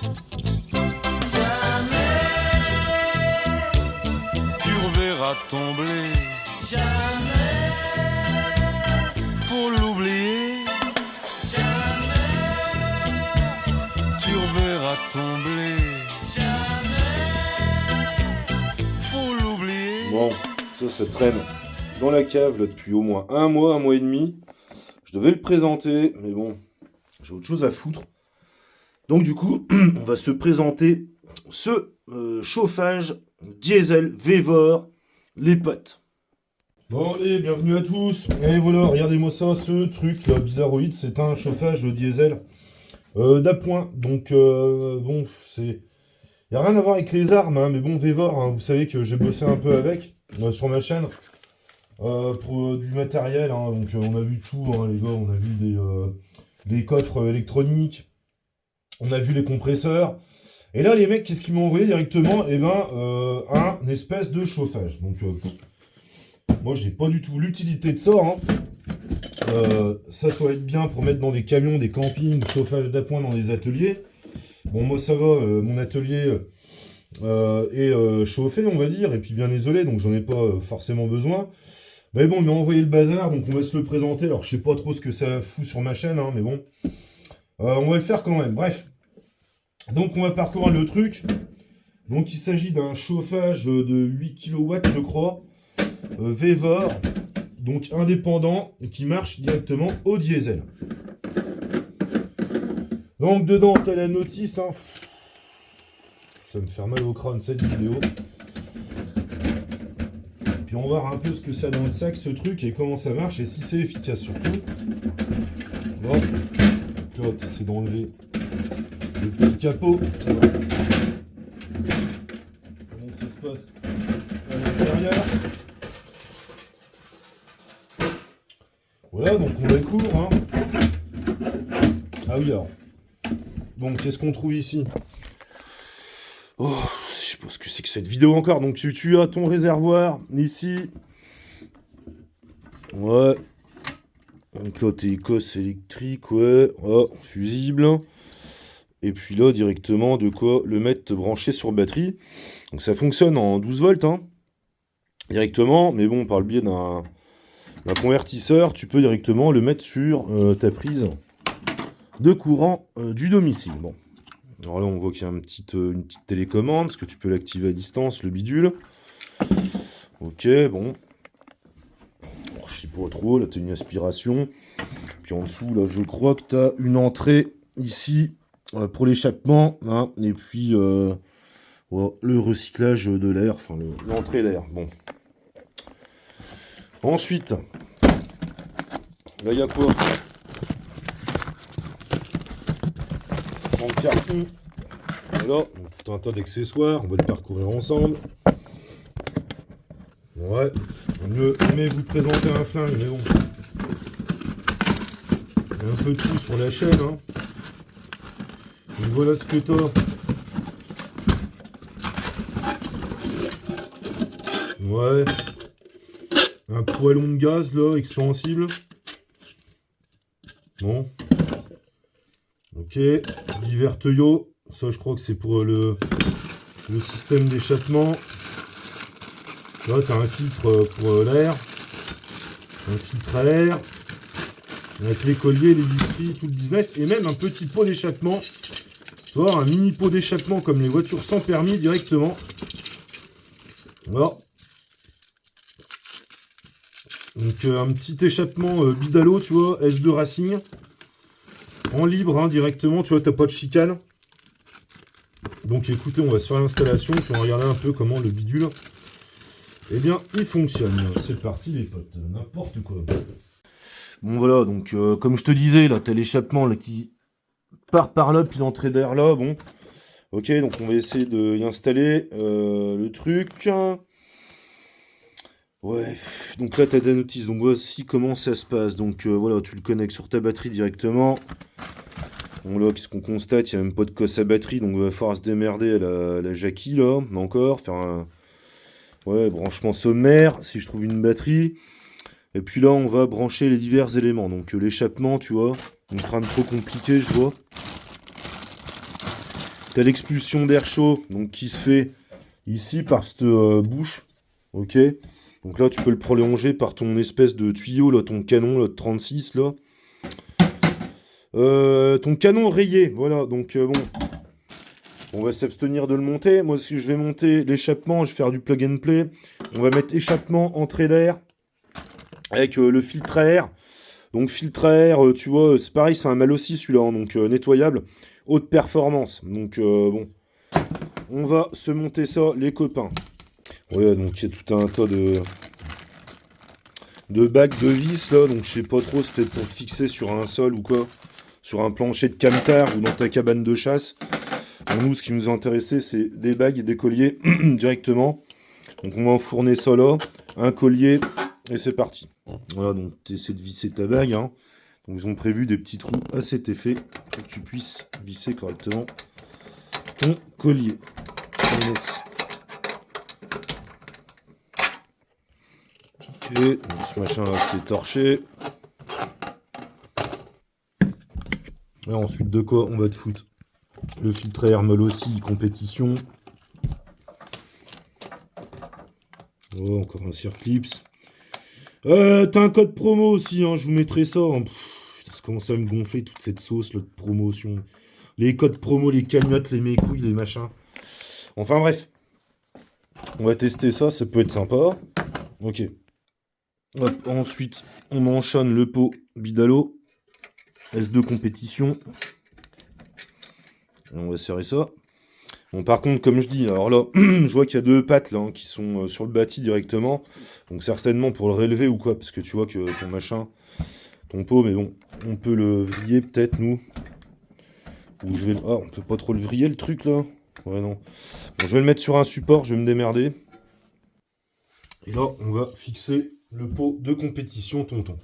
Tu reverras ton blé. Jamais. Faut l'oublier. Jamais. Tu reverras ton blé. Jamais. Faut l'oublier. Bon, ça traîne dans la cave là depuis au moins un mois et demi. Je devais le présenter, mais bon, j'ai autre chose à foutre. Donc du coup, on va se présenter ce chauffage diesel Vévor, les potes. Bon allez, bienvenue à tous. Et voilà, regardez-moi ça, ce truc là, bizarroïde, c'est un chauffage diesel d'appoint. Donc bon, c'est... Il n'y a rien à voir avec les armes, hein, mais bon, Vévor, hein, vous savez que j'ai bossé un peu avec sur ma chaîne. Pour du matériel, hein, donc on a vu tout, hein, les gars, on a vu des coffres électroniques, on a vu les compresseurs, et là les mecs, qu'est-ce qu'ils m'ont envoyé directement? Eh ben, un espèce de chauffage. Donc, moi j'ai pas du tout l'utilité de ça, hein. Ça doit être bien pour mettre dans des camions, des campings, chauffage d'appoint dans des ateliers. Bon, moi ça va, mon atelier est chauffé, on va dire, et puis bien isolé, donc j'en ai pas forcément besoin. Mais bon, il m'a envoyé le bazar, donc on va se le présenter. Alors, je sais pas trop ce que ça fout sur ma chaîne, hein, mais bon. On va le faire quand même. Bref. Donc, on va parcourir le truc. Donc, il s'agit d'un chauffage de 8 kW, je crois. Vévor. Donc, indépendant, et qui marche directement au diesel. Donc, dedans, t'as la notice, hein. Ça me fait mal au crâne, cette vidéo. Puis on va voir un peu ce que ça a dans le sac, ce truc, et comment ça marche, et si c'est efficace surtout. Bon. Là, t'essaies d'enlever le petit capot. Comment ça se passe à l'intérieur. Voilà, donc on découvre, hein. Ah oui, alors. Donc, qu'est-ce qu'on trouve ici? Oh, je sais pas ce que c'est que cette vidéo encore. Donc tu as ton réservoir ici. Ouais. Donc là tes écosses électriques, ouais. Oh, fusible. Et puis là directement de quoi le mettre branché sur batterie. Donc ça fonctionne en 12 volts, hein. Directement, mais bon, par le biais d'un convertisseur, tu peux directement le mettre sur ta prise de courant du domicile. Bon. Alors là, on voit qu'il y a une petite télécommande, parce que tu peux l'activer à distance, le bidule. Ok, bon. Alors, je sais pas trop, là, tu as une aspiration. Puis en dessous, là, je crois que tu as une entrée ici pour l'échappement. Hein, et puis, voilà, le recyclage de l'air, enfin, l'entrée d'air. Bon. Ensuite, là, il y a quoi? En carton, voilà, donc tout un tas d'accessoires, on va les parcourir ensemble. Ouais, mieux aimer vous présenter un flingue, mais bon. Il y a un peu de tout sur la chaîne, hein. Donc voilà ce que t'as. Ouais. Un poêlon de gaz, là, extensible. Bon. Ok, divers tuyaux, ça je crois que c'est pour le système d'échappement. Là tu as un filtre pour l'air, un filtre à air, avec les colliers, les visseries, tout le business, et même un petit pot d'échappement. Tu vois, un mini pot d'échappement comme les voitures sans permis directement. Voilà. Donc un petit échappement Bidalo, tu vois, S2 Racing. En libre, hein, directement, tu vois, t'as pas de chicane. Donc écoutez, on va se faire l'installation, puis on va regarder un peu comment le bidule, eh bien, il fonctionne. C'est parti les potes, n'importe quoi. Bon voilà, donc comme je te disais, là, t'as l'échappement là, qui part par là, puis l'entrée d'air là, bon. Ok, donc on va essayer d'y installer le truc. Ouais, donc là, t'as des notices, donc voici comment ça se passe. Donc voilà, tu le connectes sur ta batterie directement. Bon là, qu'est-ce qu'on constate? Il n'y a même pas de cosse à batterie, donc il va falloir se démerder à la Jackie, là, encore, faire un branchement sommaire, si je trouve une batterie. Et puis là, on va brancher les divers éléments. Donc l'échappement, tu vois, donc rien de trop compliqué, je vois. t'as l'expulsion d'air chaud donc qui se fait ici par cette bouche. Ok. Donc là, tu peux le prolonger par ton espèce de tuyau, là, ton canon là, de 36, là. Ton canon rayé, voilà. Donc bon, on va s'abstenir de le monter. Moi, si je vais monter l'échappement, je vais faire du plug and play. On va mettre échappement, entrée d'air, avec le filtre à air. Donc filtre à air, tu vois, c'est pareil, c'est un mal aussi celui-là, hein, donc nettoyable, haute performance. Donc bon, on va se monter ça, les copains. Ouais, donc il y a tout un tas de bacs de vis là, donc je sais pas trop, c'est peut-être pour fixer sur un sol ou quoi, sur un plancher de camtar ou dans ta cabane de chasse. Bon, nous, ce qui nous a intéressé, c'est des bagues et des colliers directement. Donc on va enfourner ça là, un collier, et c'est parti. Voilà, donc tu essaies de visser ta bague. Hein. Donc ils ont prévu des petits trous à cet effet pour que tu puisses visser correctement ton collier. Ok, donc ce machin là c'est torché. Et ensuite de quoi on va te foutre le filtre à air molle aussi, compétition. Oh, encore un circlips. T'as un code promo aussi, hein, je vous mettrai ça. Hein. Putain, ça commence à me gonfler toute cette sauce là, de promotion. Les codes promo, les cagnottes, les mécouilles, les machins. Enfin bref. On va tester ça, ça peut être sympa. Ok. Hop, ensuite, on enchaîne le pot Bidalo. S2 compétition. On va serrer ça. Bon, par contre, comme je dis, alors là, je vois qu'il y a deux pattes là, hein, qui sont sur le bâti directement. Donc certainement pour le relever ou quoi, parce que tu vois que ton machin, ton pot, mais bon, on peut le vriller peut-être, nous. Ou je vais... Ah, on peut pas trop le vriller le truc là. Ouais, non. Bon, je vais le mettre sur un support, je vais me démerder. Et là, on va fixer le pot de compétition, tonton.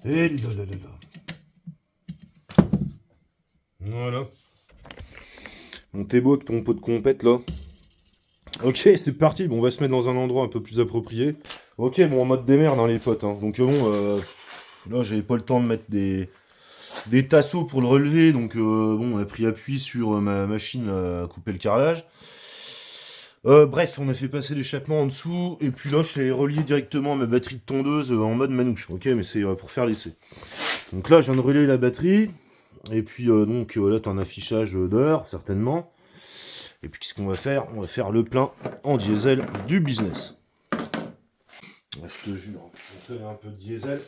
Et là là là là. Voilà. Bon, t'es beau avec ton pot de compète là. Ok, c'est parti. Bon, on va se mettre dans un endroit un peu plus approprié. Ok, bon, en mode démerde, hein, les potes. Hein. Donc bon, là, j'avais pas le temps de mettre des tasseaux pour le relever. Donc bon, on a pris appui sur ma machine à couper le carrelage. Bref, on a fait passer l'échappement en dessous. Et puis là, je l'ai relié directement à ma batterie de tondeuse en mode manouche. Ok, mais c'est pour faire l'essai. Donc là, je viens de relier la batterie. Et puis donc là, t'as un affichage d'heures, certainement. Et puis qu'est-ce qu'on va faire? On va faire le plein en diesel du business. Je te jure, on fait un peu de diesel.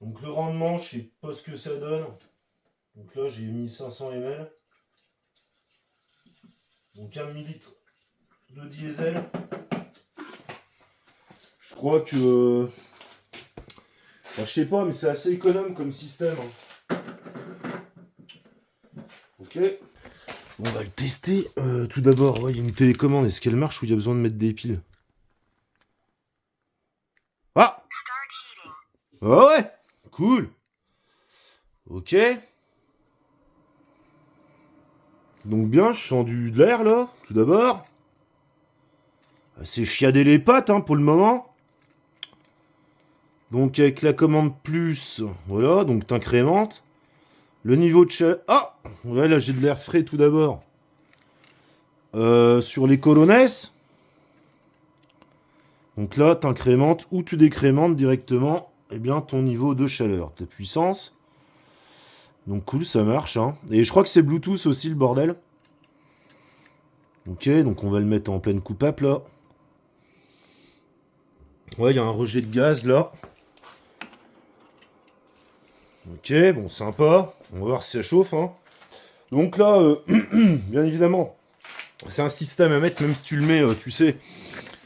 Donc le rendement, je sais pas ce que ça donne. Donc là, j'ai mis 500 ml. Donc 1 millilitre de diesel. Je crois que... je sais pas, mais c'est assez économe comme système. Hein. Ok. On va le tester. Tout d'abord, il y a une télécommande. Est-ce qu'elle marche ou il y a besoin de mettre des piles? Ah! Ah ouais! Cool! Ok. Donc bien, je sens de l'air là, tout d'abord. C'est chiader les pattes hein, pour le moment. Donc avec la commande plus, voilà, donc t'incrémentes. Le niveau de chaleur... Ah! Ouais, là j'ai de l'air frais tout d'abord. Sur les colonnes. Donc là, t'incrémentes ou tu décrémentes directement eh bien, ton niveau de chaleur, ta puissance. Donc cool, ça marche. Hein. Et je crois que c'est Bluetooth aussi le bordel. Ok, donc on va le mettre en pleine coupape là. Ouais, il y a un rejet de gaz là. Ok, bon, sympa. On va voir si ça chauffe. Hein. Donc là, bien évidemment, c'est un système à mettre, même si tu le mets, tu sais,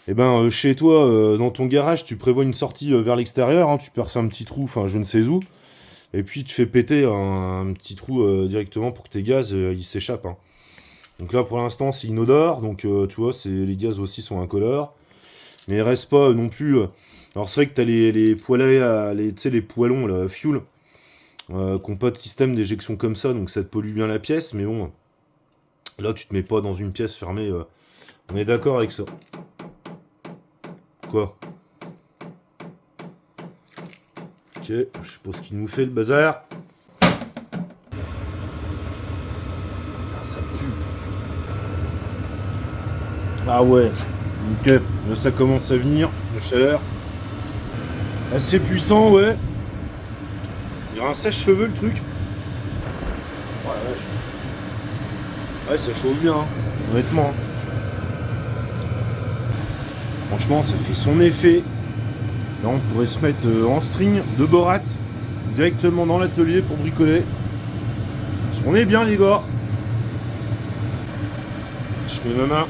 eh ben, chez toi, dans ton garage, tu prévois une sortie vers l'extérieur. Hein, tu perces un petit trou, enfin, je ne sais où. Et puis, tu fais péter un petit trou directement pour que tes gaz, ils s'échappent. Hein. Donc là, pour l'instant, c'est inodore. Donc, tu vois, les gaz aussi sont incolores. Mais il reste pas non plus... Alors, c'est vrai que tu as les poêlés, les poêlons, là, fuel, qui n'ont pas de système d'éjection comme ça. Donc, ça te pollue bien la pièce. Mais bon, là, tu te mets pas dans une pièce fermée. On est d'accord avec ça. Quoi? Ok, je suppose qu'il nous fait le bazar. Ah, ça pue. Ah ouais, ok, là ça commence à venir, la chaleur. Assez puissant, ouais. Il y a un sèche-cheveux le truc. Ouais, ouais, ça chauffe bien, hein, honnêtement. Franchement, ça fait son effet. Là, on pourrait se mettre en string de Borat directement dans l'atelier pour bricoler. Parce qu'on est bien, les gars. Je mets ma main.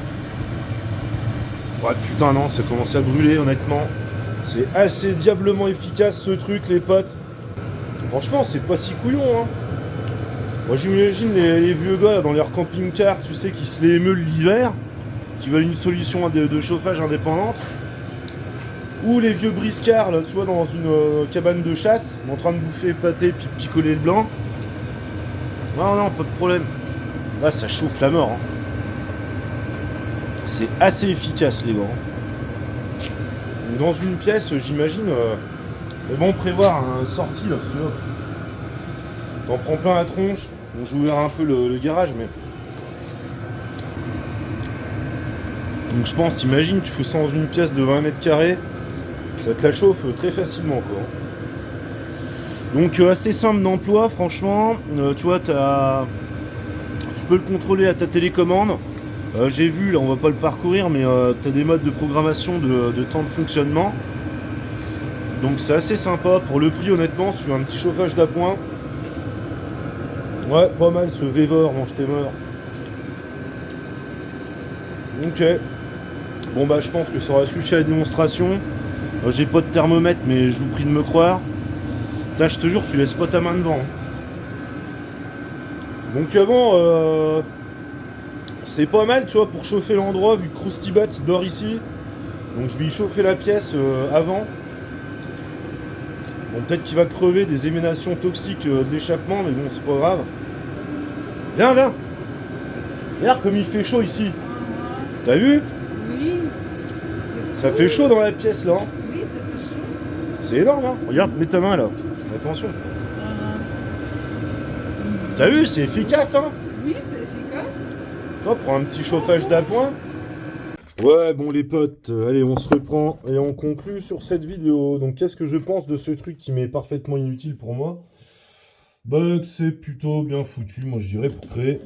Ouais, putain, non, ça commence à brûler, honnêtement. C'est assez diablement efficace, ce truc, les potes. Franchement, c'est pas si couillon, hein. Moi, j'imagine les vieux gars là, dans leur camping-car, tu sais, qui se les émeulent l'hiver, qui veulent une solution de chauffage indépendante. Ou les vieux briscards, là, tu vois, dans une cabane de chasse, en train de bouffer pâté puis picoler le blanc. Non, non, pas de problème. Là, ça chauffe la mort, hein. C'est assez efficace, les gars. Dans une pièce, j'imagine, bon, prévoir un sortie, là, parce que là, t'en prends plein la tronche. Bon, j'ai ouvert un peu le garage, mais... Donc je pense, t'imagines, tu fais ça dans une pièce de 20 mètres carrés, ça te la chauffe très facilement, quoi. Donc assez simple d'emploi, franchement. Tu vois, tu peux le contrôler à ta télécommande. J'ai vu, là on va pas le parcourir, mais tu as des modes de programmation de temps de fonctionnement. Donc c'est assez sympa. Pour le prix, honnêtement, sur un petit chauffage d'appoint. Ouais, pas mal ce Vevor, mange tes morts. Ok. Bon bah je pense que ça aura suffi à la démonstration. J'ai pas de thermomètre, mais je vous prie de me croire. Putain, je te jure, tu laisses pas ta main devant. Donc bon, c'est pas mal, tu vois, pour chauffer l'endroit, vu que Croustibat il dort ici. Donc je vais y chauffer la pièce avant. Bon, peut-être qu'il va crever des émanations toxiques d'échappement, mais bon, c'est pas grave. Viens, viens. Regarde comme il fait chaud ici. T'as vu? Oui. Ça fait chaud dans la pièce là. Oui, ça fait chaud. C'est énorme, hein. Regarde, mets ta main là. Attention. T'as vu, c'est efficace, hein. Oui, c'est efficace. Toi, pour un petit chauffage d'appoint. Ouais, bon les potes, allez, on se reprend et on conclut sur cette vidéo. Donc, qu'est-ce que je pense de ce truc qui m'est parfaitement inutile pour moi? Bah, que c'est plutôt bien foutu, moi je dirais, pour créer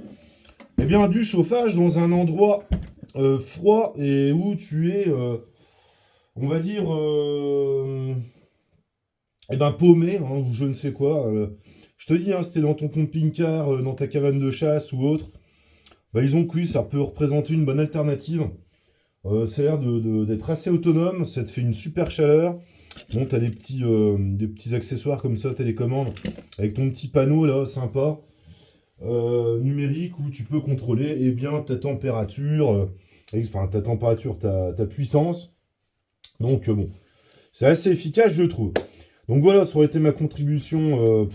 eh bien, du chauffage dans un endroit froid et où tu es, on va dire, eh ben, paumé, hein, ou je ne sais quoi. Je te dis, hein, c'était dans ton camping-car, dans ta cabane de chasse ou autre. Bah, ils ont cru, ça peut représenter une bonne alternative. Ça a l'air d'être assez autonome, ça te fait une super chaleur. Bon, t'as des petits accessoires comme ça, télécommande, avec ton petit panneau là, sympa, numérique, où tu peux contrôler eh bien, ta température, enfin ta puissance. Donc bon, c'est assez efficace, je trouve. Donc voilà, ça aurait été ma contribution.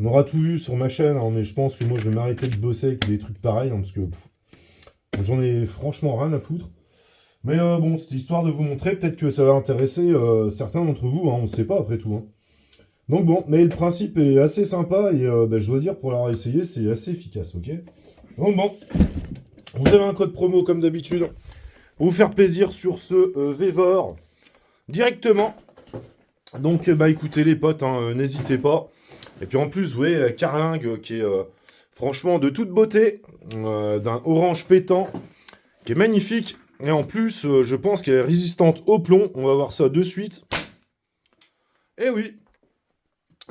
On aura tout vu sur ma chaîne, hein, mais je pense que moi je vais m'arrêter de bosser avec des trucs pareils, hein, parce que j'en ai franchement rien à foutre. Mais bon, c'était histoire de vous montrer, peut-être que ça va intéresser certains d'entre vous, hein, on ne sait pas après tout. Hein. Donc bon, mais le principe est assez sympa, et bah, je dois dire, pour l'avoir essayé, c'est assez efficace, ok? Donc bon, vous avez un code promo comme d'habitude, pour vous faire plaisir sur ce Vevor, directement. Donc bah écoutez les potes, hein, n'hésitez pas. Et puis en plus, vous voyez la carlingue qui est franchement de toute beauté, d'un orange pétant, qui est magnifique. Et en plus, je pense qu'elle est résistante au plomb. On va voir ça de suite. Et oui.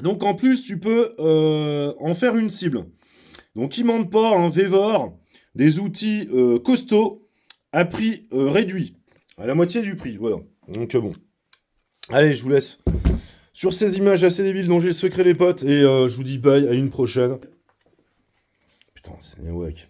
Donc en plus, tu peux en faire une cible. Donc il manque pas un Vevor, des outils costauds à prix réduit. À la moitié du prix, voilà. Donc bon. Allez, je vous laisse sur ces images assez débiles dont j'ai le secret les potes. Et je vous dis bye, à une prochaine. Putain, c'est wack.